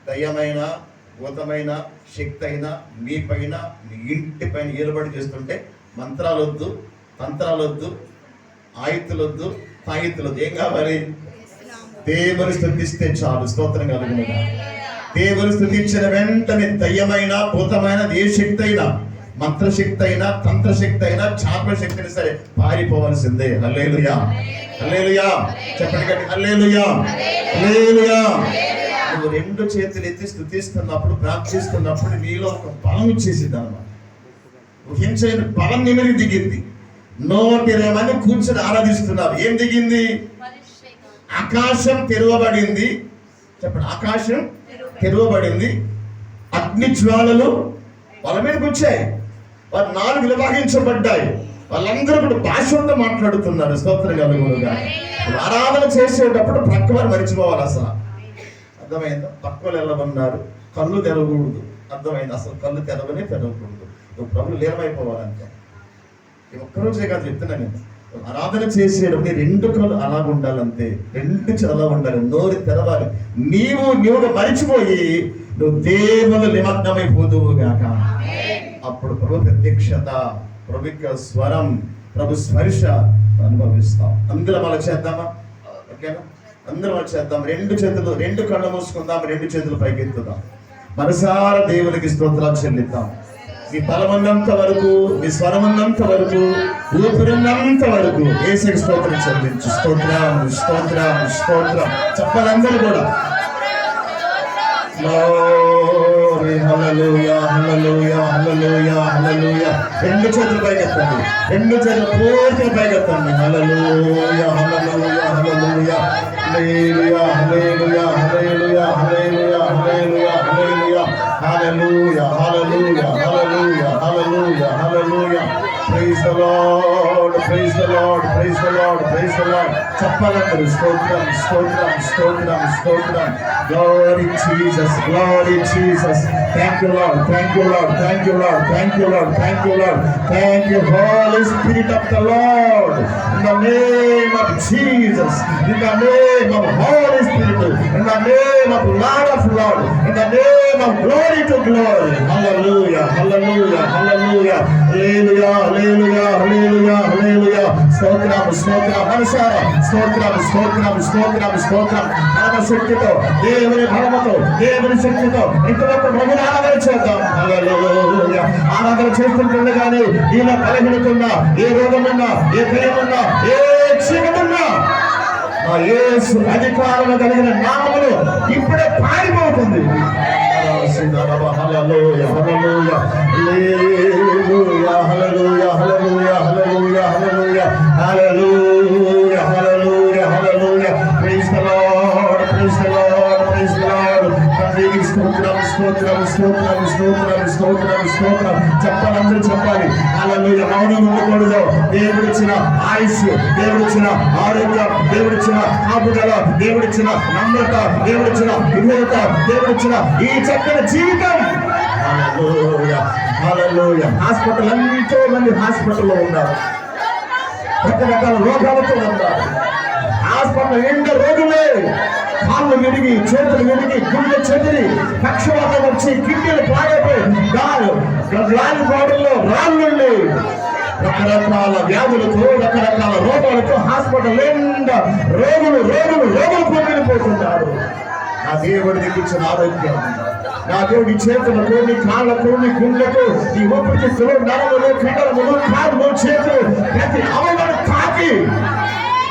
దయ్యమైన భూతమైన శక్తి అయినా మీ పైన మీ ఇంటి పైన ఏలుబడి చేస్తుంటే మంత్రాలు వద్దు, తంత్రాలు వద్దు, ఆయుతులొద్దు, తాయితులొద్దు. ఏం కావాలి? దేవుని స్తుతిస్తే చాలు. స్తోత్రం కలుగునుగా. దేవుని స్తుతించిన వెంటనే దయ్యమైన భూతమైన ఏ శక్తి అయినా, మంత్రశక్తి అయినా, తంత్రశక్తి అయినా, చాప శక్తి అయినా సరే పారిపోవలసిందే. హల్లెలూయా, హల్లెలూయా. చెప్పండి గట్టి హల్లెలూయా, హల్లెలూయా. నువ్వు రెండు చేతులు ఎత్తి స్తుతిస్తున్నప్పుడు, ప్రార్థిస్తున్నప్పుడు నీలో ఒక బలం వచ్చేసింది అన్నమాట. ఊహించని బలం నిమిరి దిగింది. 120 మంది కూర్చొని ఆరాధిస్తున్నారు. ఏం దిగింది? ఆకాశం తెరవబడింది. చెప్పండి, ఆకాశం తెరవబడింది. అగ్ని జ్వాలలు వాళ్ళ మీదకి వచ్చాయి. వారు 4 విభాగించబడ్డాయి. వాళ్ళందరూ కూడా భాషతో మాట్లాడుతున్నారు. స్తోత్రం కలుగునుగా. ఆరాధన చేసేటప్పుడు పక్క వారు మరిచిపోవాలి. అసలు అర్థమైందా? పక్కలు వెళ్ళమన్నారు, కళ్ళు తెరవకూడదు. అర్థమైంది? అసలు కళ్ళు తెరవకూడదు. నువ్వు ప్రభులు లీనమైపోవాలంటే ఒక్కరోజే కాదు చెప్తున్నా నేను. ఆరాధన చేసేటప్పుడు 2 కళ్ళు అలా ఉండాలంతే. 2 అలా ఉండాలి. నోరు తెరవాలి. నీవుగా మరిచిపోయి నువ్వు దేవుని నిమగ్నమైపోదువు గాక. అప్పుడు ప్రభు ప్రత్యక్షత, ప్రభు యొక్క స్వరం, ప్రభు స్పర్శ అనుభవిస్తాం. అందరం అలా చేద్దామా? ఓకేనా? అందరం అలా చేద్దాం. 2 చేతులు, 2 కళ్ళు మూసుకుందాం, 2 చేతులు పైకెత్తుదాం. మనసారా దేవునికి స్తోత్రాలు చెల్లిద్దాం. మీ బలమన్నంత వరకు, మీ స్వరమన్నంత వరకు, ఊపిరిన్నంత వరకు యేసుకి స్తోత్రం చెల్లించు. స్తోత్రం, స్తోత్రం, స్తోత్రం చెప్పాలందరూ కూడా. గ్లోరీ, హల్లెలూయా, హల్లెలూయా, హల్లెలూయా, హల్లెలూయా. 2 చేతులు పైకెత్తండి. 2 చేతులు పూర్తిగా పైకెత్తండి. Hallelujah, hallelujah, hallelujah, hallelujah, hallelujah, hallelujah, hallelujah, hallelujah, hallelujah, hallelujah, hallelujah, hallelujah, hallelujah, hallelujah. Praise the Lord, praise the Lord, praise the Lord, praise the Lord. చెప్పాలందరూ స్తోత్రం, స్తోత్రం, స్తోత్రం, స్తోత్రం. Glory Jesus, glory Jesus. Thank you Lord, thank you Lord, thank you Lord, thank you Lord, thank you Lord, thank you holy spirit of the Lord. In the name of Jesus, in the name of holy spirit, in the name of Lord of Lord, in the name of glory to glory. Hallelujah, hallelujah, hallelujah, hallelujah, hallelujah, hallelujah, hallelujah. స్తోత్రం, స్తోత్రం. మనసారా స్తోత్రం, స్తోత్రం, స్తోత్రం, స్తోత్రం. శక్తితో, దేవుని బలముతో, దేవుని శక్తితో ఇంతవరకు ప్రభుని ఆరాధన చేద్దాం. హల్లెలూయా. ఆరాధన చేస్తుండగానే నీలో బలహీనతున్నా, ఏ రోగమున్నా, ఏ భయమున్నా, ఏ క్షీణమున్నా ఆ యేసు అధికారము కలిగిన నామములు ఇప్పుడే పారిపోతుంది. Hallelujah, hallelujah, hallelujah, hallelujah, hallelujah, hallelujah, hallelujah, hallelujah, hallelujah, hallelujah. Praise the Lord, praise the Lord, praise the Lord. తండ్రికి స్తోత్రం, స్తోత్రం, స్తోత్రం, స్తోత్రం, స్తోత్రం, స్తోత్రం. చెప్పాలందరూ చెప్పాలి. హల్లెలూయా. మౌనం ఉండకూడదు. దేవుడిచ్చిన ఆయుష్, దేవుడిచ్చిన ఆరోగ్యం, దేవుడిచ్చిన కాపుదల, దేవుడిచ్చిన నమ్రత, దేవుడిచ్చిన విధేయత, దేవుడిచ్చిన ఈ చక్కని జీవితం. హల్లెలూయా, హల్లెలూయా. హాస్పిటల్, ఎంతో మంది హాస్పిటల్లో ఉన్నారు. రకరకాల రోగాలతో ఉన్నారు. హాస్పిటల్ నిండా రోగులే. కాళ్ళు విరిగి, చేతులు విరిగి, గుండె చెదిరి, పక్షవాతం వచ్చి, కిడ్నీలు పాడైపోయి, గాలి బాడల్లో రాళ్ళుండి, రకరకాల వ్యాధులతో, రకరకాల రోగాలతో హాస్పిటల్ నిండా రోగులు రోగులు రోగులు పొందిపోతున్నారు. నా దేవుడి ఇచ్చిన ఆరోగ్యం, నా దేవుడి చేతులకు, నీ కాళ్ళకు, నీ గుండెలకు, నీ ఊపిరితిత్తులు, నరములు, కండరములు, కాళ్ళు, చేతులు, ప్రతి అవయవాన్ని తాకి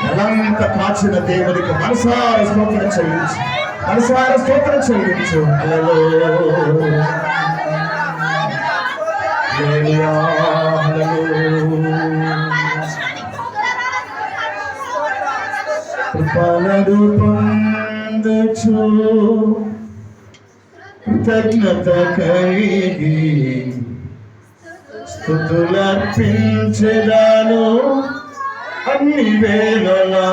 నెలంత కాచిన దేవుడికి మనసార స్తోత్రం చెల్లించు, మనసార స్తోత్రం చెల్లించు. హల్లెలూయా, హల్లెలూయా, కృపను పొందచు కృతజ్ఞత కలిగి స్తుతులర్పించెదను అన్ని వేళలా.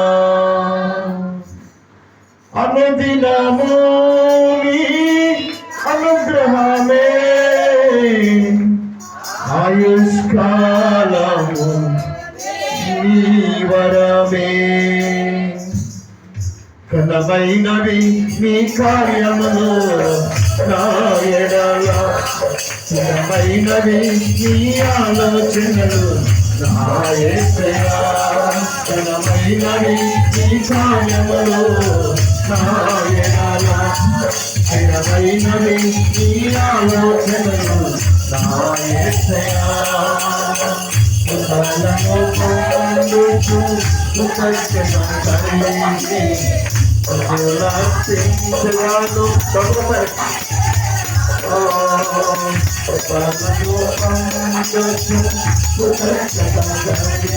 అనుదినము నీ అనుగ్రహమే, ఆయుష్కాలము నీ వరమే. ఘనమైనవి నీ కార్యములు నా ఎడల, ఘనమైనవి నీ ఆలోచనలు నా యేసయ్యా, ఘనమైనవి నీ కార్యములు నా ఎడల, ఘనమైనవి నీ ఆలోచనలు నా యేసయ్యా. కృపలను పొందుచు కృతజ్ఞతలు కలిగి ప్రజలను కృపలను పొందుచు కృతజ్ఞతలు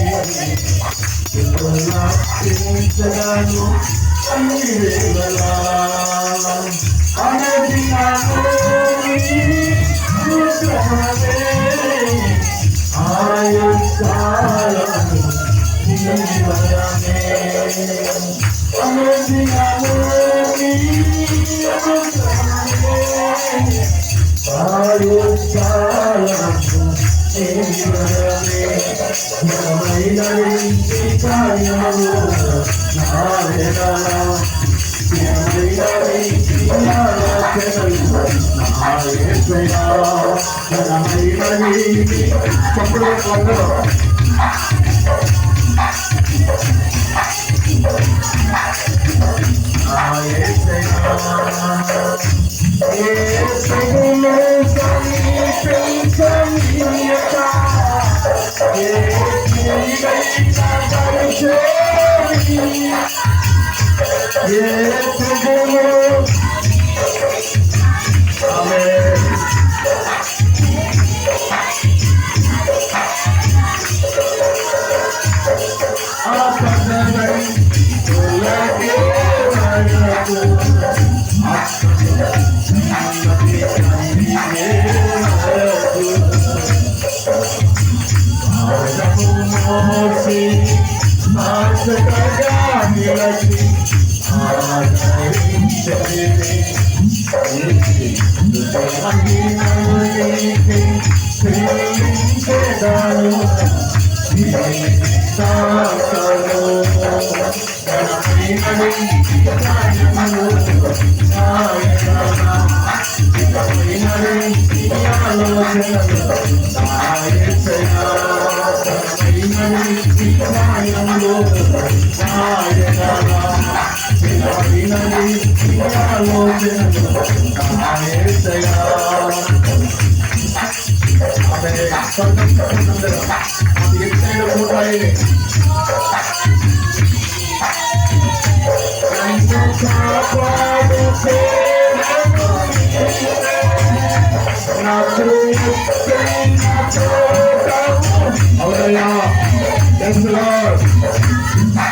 Yes, Lord.